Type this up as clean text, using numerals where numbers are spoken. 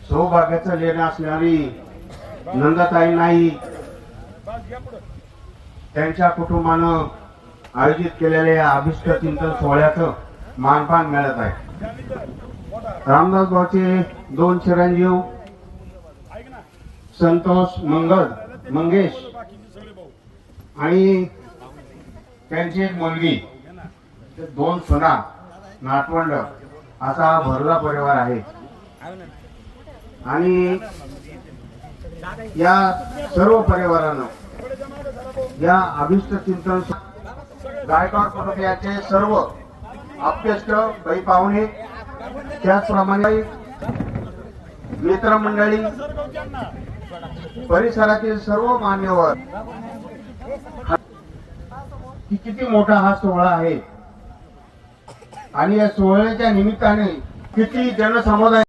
सौभाग्याचं लेणं असणारी नंदाताई नाही त्यांच्या कुटुंबानं आयोजित केलेल्या या अभिष्ट चिंतन सोहळ्याचं मानपान मिळत आहे। रामदास भाऊचे दोन चिरंजीव संतोष मंगेश आणि त्यांची एक मुलगी, दोन सुना, नातवंड असा हा भरला परिवार आहे। आणि या सर्व परिवारानं या अभिष्ट चिंतन गायकवाड कुटुंबियाचे सर्व आप्तेष्ट पै पाहुणे, त्याचप्रमाणे मित्रमंडळी, परिसरातील सर्व मान्यवर, किती मोठा हा सोहळा आहे आणि या सोहळ्याच्या निमित्ताने किती जनसमुदाय